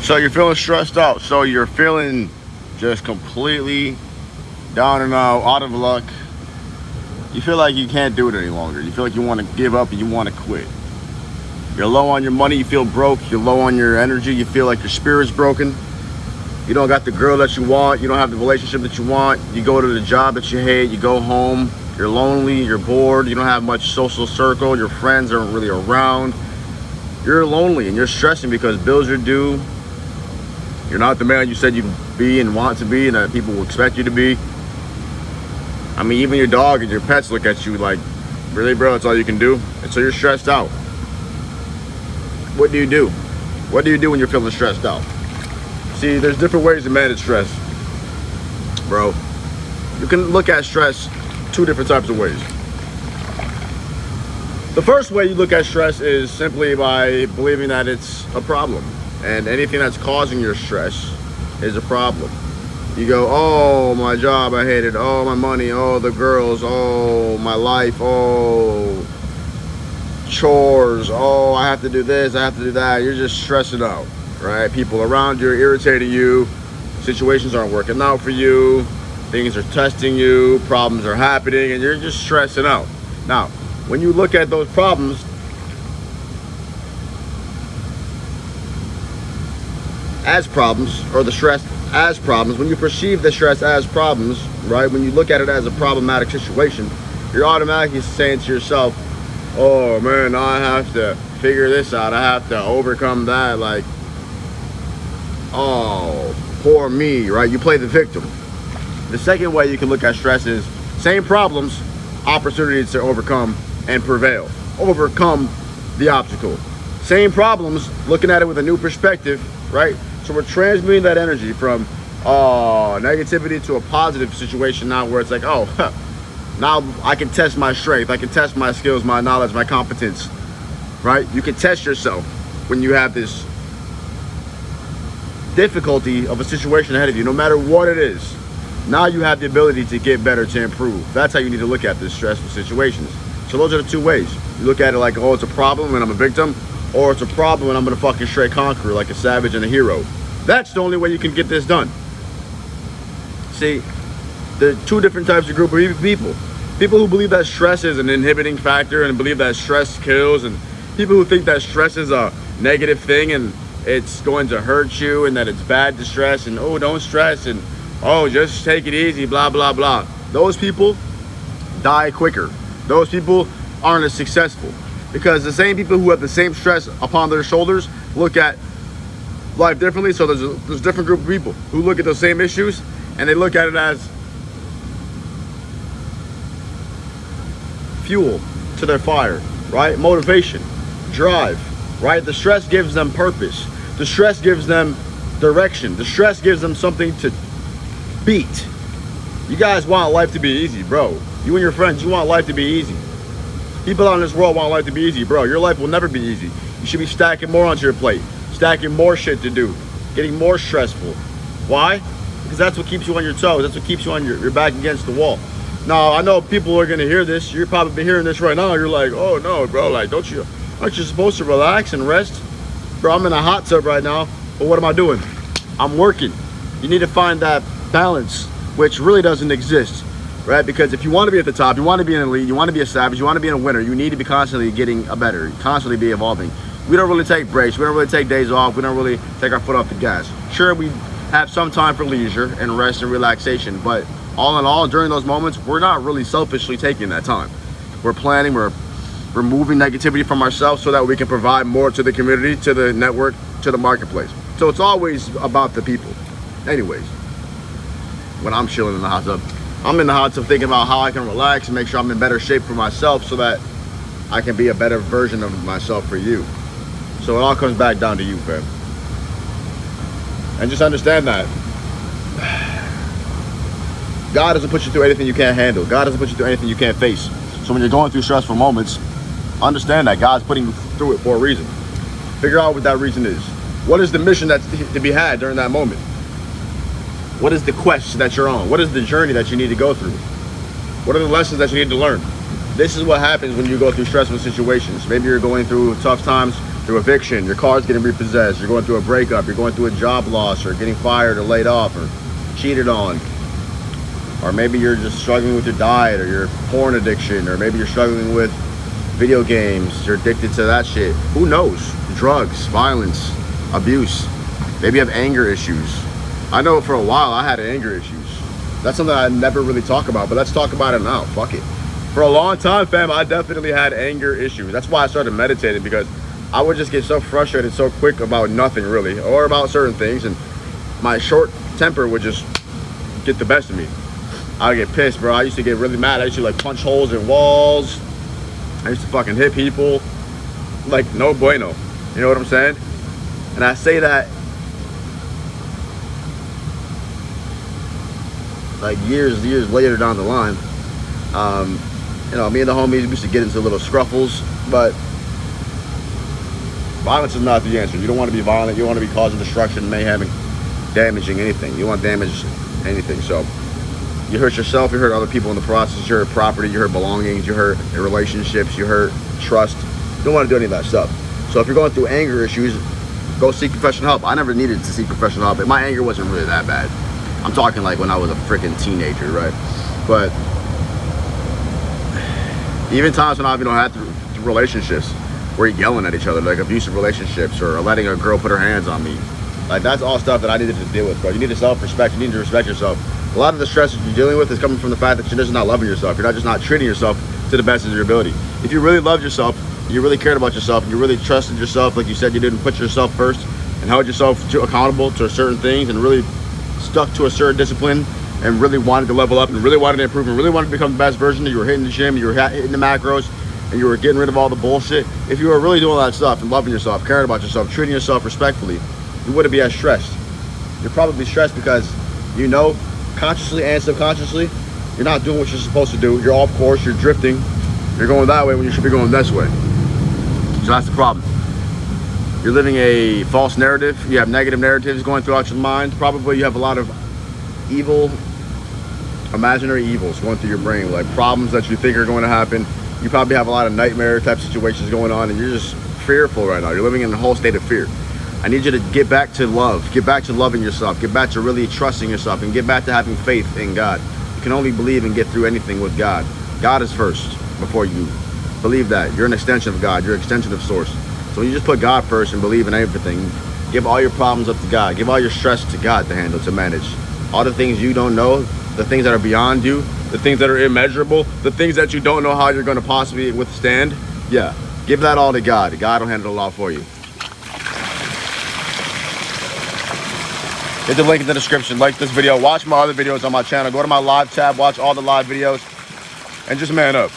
So you're feeling stressed out. So you're feeling just completely down and out of luck. You feel like you can't do it any longer. You feel like you want to give up and you want to quit. You're low on your money, you feel broke. You're low on your energy, you feel like your spirit's broken. You don't got the girl that you want. You don't have the relationship that you want. You go to the job that you hate. You go home. You're lonely. You're bored. You don't have much social circle. Your friends aren't really around. You're lonely and you're stressing because bills are due. You're not the man you said you could be and want to be and that people will expect you to be. I mean, even your dog and your pets look at you like, really, bro, that's all you can do? And so you're stressed out. What do you do? What do you do when you're feeling stressed out? See, there's different ways to manage stress, bro. You can look at stress two different types of ways. The first way you look at stress is simply by believing that it's a problem. And anything that's causing your stress is a problem. You go, oh, my job, I hate it. Oh, my money. Oh, the girls. Oh, my life. Oh, chores. Oh, I have to do this. I have to do that. You're just stressing out, right? People around you are irritating you. Situations aren't working out for you. Things are testing you. Problems are happening, and you're just stressing out. Now, when you look at those problems as problems, or the stress as problems, when you perceive the stress as problems, right, when you look at it as a problematic situation, you're automatically saying to yourself, oh man, I have to figure this out, I have to overcome that, like, oh, poor me, right? You play the victim. The second way you can look at stress is same problems, opportunities to overcome and prevail, overcome the obstacle. Same problems, looking at it with a new perspective, right? So we're transmuting that energy from negativity to a positive situation now, where it's like, oh, now I can test my strength, I can test my skills, my knowledge, my competence, right? You can test yourself when you have this difficulty of a situation ahead of you, no matter what it is. Now you have the ability to get better, to improve. That's how you need to look at this stressful situations. So those are the two ways. You look at it like, oh, it's a problem and I'm a victim, or it's a problem and I'm gonna fucking straight conquer like a savage and a hero. That's the only way you can get this done. See, there are two different types of group of people. People who believe that stress is an inhibiting factor and believe that stress kills, and people who think that stress is a negative thing and it's going to hurt you and that it's bad to stress and, oh, don't stress and, oh, just take it easy, blah, blah, blah. Those people die quicker. Those people aren't as successful, because the same people who have the same stress upon their shoulders look at life differently. So there's a different group of people who look at those same issues and they look at it as fuel to their fire, right? Motivation, drive, right? The stress gives them purpose. The stress gives them direction. The stress gives them something to beat. You guys want life to be easy, bro. You and your friends, you want life to be easy. People out in this world want life to be easy, bro. Your life will never be easy. You should be stacking more onto your plate, stacking more shit to do, getting more stressful. Why? Because that's what keeps you on your toes. That's what keeps you on your back against the wall. Now, I know people are gonna hear this. You're probably hearing this right now. You're like, oh no, bro, like, aren't you supposed to relax and rest? Bro, I'm in a hot tub right now, but what am I doing? I'm working. You need to find that balance, which really doesn't exist, right? Because if you want to be at the top, you want to be an elite, you want to be a savage, you want to be a winner, you need to be constantly getting better, constantly be evolving. We don't really take breaks, we don't really take days off, we don't really take our foot off the gas. Sure, we have some time for leisure and rest and relaxation, but all in all, during those moments, we're not really selfishly taking that time. We're planning, we're removing negativity from ourselves so that we can provide more to the community, to the network, to the marketplace. So it's always about the people. Anyways, when I'm chilling in the hot tub, I'm in the hot tub thinking about how I can relax and make sure I'm in better shape for myself so that I can be a better version of myself for you. So it all comes back down to you, fam. And just understand that God doesn't put you through anything you can't handle. God doesn't put you through anything you can't face. So when you're going through stressful moments, understand that God's putting you through it for a reason. Figure out what that reason is. What is the mission that's to be had during that moment? What is the quest that you're on? What is the journey that you need to go through? What are the lessons that you need to learn? This is what happens when you go through stressful situations. Maybe you're going through tough times through eviction, your car's getting repossessed, you're going through a breakup, you're going through a job loss, or getting fired or laid off or cheated on, or maybe you're just struggling with your diet or your porn addiction, or maybe you're struggling with video games, you're addicted to that shit. Who knows? Drugs, violence, abuse. Maybe you have anger issues. I know for a while I had anger issues. That's something I never really talk about, but let's talk about it now. Fuck it. For a long time, fam, I definitely had anger issues. That's why I started meditating, because I would just get so frustrated so quick about nothing really, or about certain things, and my short temper would just get the best of me. I would get pissed, bro. I used to get really mad. I used to like punch holes in walls. I used to fucking hit people. Like, no bueno. You know what I'm saying? And I say that like years later down the line. You know, me and the homies used to get into little scruffles, but violence is not the answer. You don't want to be violent. You don't want to be causing destruction, mayhem, and damaging anything. You want to damage anything. So you hurt yourself, you hurt other people in the process, you hurt property, you hurt belongings, you hurt relationships, you hurt trust. You don't want to do any of that stuff. So if you're going through anger issues, go seek professional help. I never needed to seek professional help. My anger wasn't really that bad. I'm talking like when I was a freaking teenager, right? But even times when I've, you know, had relationships where you're yelling at each other, like abusive relationships, or letting a girl put her hands on me, like that's all stuff that I needed to deal with, bro. You need to self-respect. You need to respect yourself. A lot of the stress that you're dealing with is coming from the fact that you're just not loving yourself. You're not treating yourself to the best of your ability. If you really loved yourself, you really cared about yourself, and you really trusted yourself, like you said, you didn't put yourself first and held yourself accountable to certain things, and really stuck to a certain discipline, and really wanted to level up, and really wanted to improve, and really wanted to become the best version, that you were hitting the gym, you were hitting the macros, and you were getting rid of all the bullshit. If you were really doing all that stuff and loving yourself, caring about yourself, treating yourself respectfully, you wouldn't be as stressed. You're probably stressed because you know, consciously and subconsciously, you're not doing what you're supposed to do. You're off course, you're drifting, you're going that way when you should be going this way. So that's the problem. You're living a false narrative. You have negative narratives going throughout your mind. Probably you have a lot of evil, imaginary evils going through your brain, like problems that you think are going to happen. You probably have a lot of nightmare type situations going on, and you're just fearful right now. You're living in a whole state of fear. I need you to get back to love, get back to loving yourself, get back to really trusting yourself, and get back to having faith in God. You can only believe and get through anything with God. God is first before you. Believe that. You're an extension of God. You're an extension of Source. So when you just put God first and believe in everything, give all your problems up to God. Give all your stress to God to handle, to manage. All the things you don't know, the things that are beyond you, the things that are immeasurable, the things that you don't know how you're going to possibly withstand, yeah, give that all to God. God will handle it all for you. Hit the link in the description. Like this video. Watch my other videos on my channel. Go to my live tab. Watch all the live videos. And just man up.